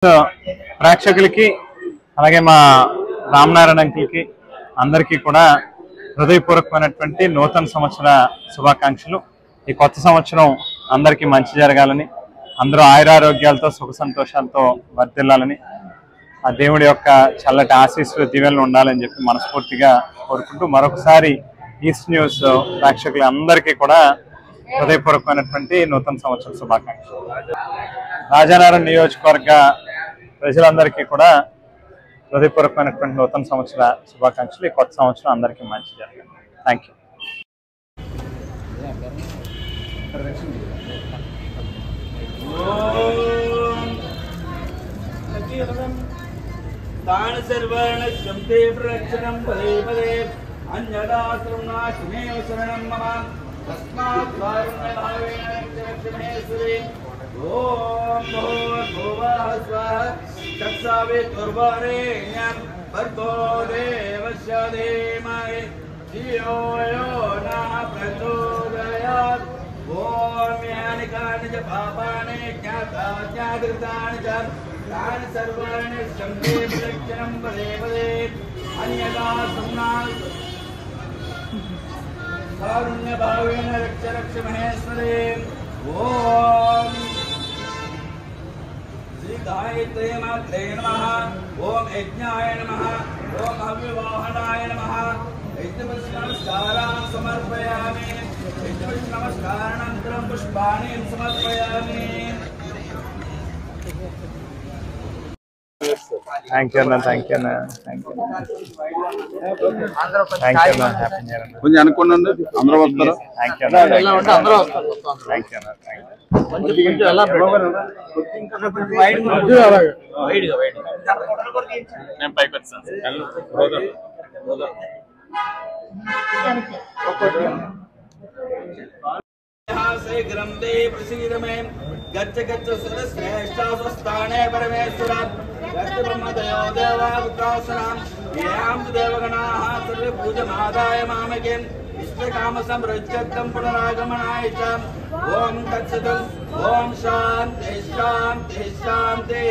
ప్రేక్షకులకి అలాగే మా రామనారాయణ అంకుల్కి అందరికీ కూడా హృదయపూర్వకమైనటువంటి నూతన సంవత్సర శుభాకాంక్షలు. ఈ కొత్త సంవత్సరం అందరికీ మంచి జరగాలని, అందరూ ఆయురారోగ్యాలతో సుఖ సంతోషాలతో వర్ధిల్లాలని, ఆ దేవుడి యొక్క చల్లటి ఆశీస్సులు దీవెనలు ఉండాలని చెప్పి మనస్ఫూర్తిగా కోరుకుంటూ మరొకసారి ఈస్ట్ న్యూస్ ప్రేక్షకులు అందరికీ కూడా హృదయపూర్వకమైనటువంటి నూతన సంవత్సర శుభాకాంక్షలు. రాజానగరం నియోజకవర్గ ప్రజలందరికీ కూడా హృదయపూర్వకమైనటువంటి నూతన సంవత్సర శుభాకాంక్షలు. ఈ కొత్త సంవత్సరం అందరికీ మంచి జరగాలి. Thank you. ओम भूर्भुवः स्वः तत्सवितुर्वरेण्यं भर्गो देवस्य धीमहि धियो यो नः प्रचोदयात्। ओम यानि कानि च पापानि ज्ञाताज्ञातकृतानि च तानि सर्वाणि क्षम्ये प्रदक्षिणं पदे पदे अन्यथा सम्नात् कारुण्यभावेन रक्ष रक्ष महेश्वरे। ओम गायत्रे मात्रे नमः। ओम यज्ञाय नमः। ओम अव्यवाहनाय नमः। नमस्कारान् समर्पयामि। नमस्कारानन्तरं पुष्पाणि समर्पयामि। థ్యాంక్ యూ అన్న, థ్యాంక్ యూ అన్న, థ్యాంక్ యూ థ్యాంక్ యూ అన్న. హ్యాపీ న్యూ ఇయర్ అన్న. కొంచెం అనుకోండి, అందరూ వస్తారు. థ్యాంక్ యూ అన్న, థ్యాంక్ యూ అన్న, థ్యాంక్ యూ. నేను పైకి వచ్చాను. ग्रंथे प्रसीद में गच्छ गच्छ श्रेष्ठास्थाने परमेश्वर गच्छ ब्रह्मदयो देवावतासनां यां देवगणाः सर्वे पूजमादाय मामके इष्टकाम समृद्धं पुनरागमनाय च। ओम तत्सत्। ओम शान्ति शान्ति शान्ति।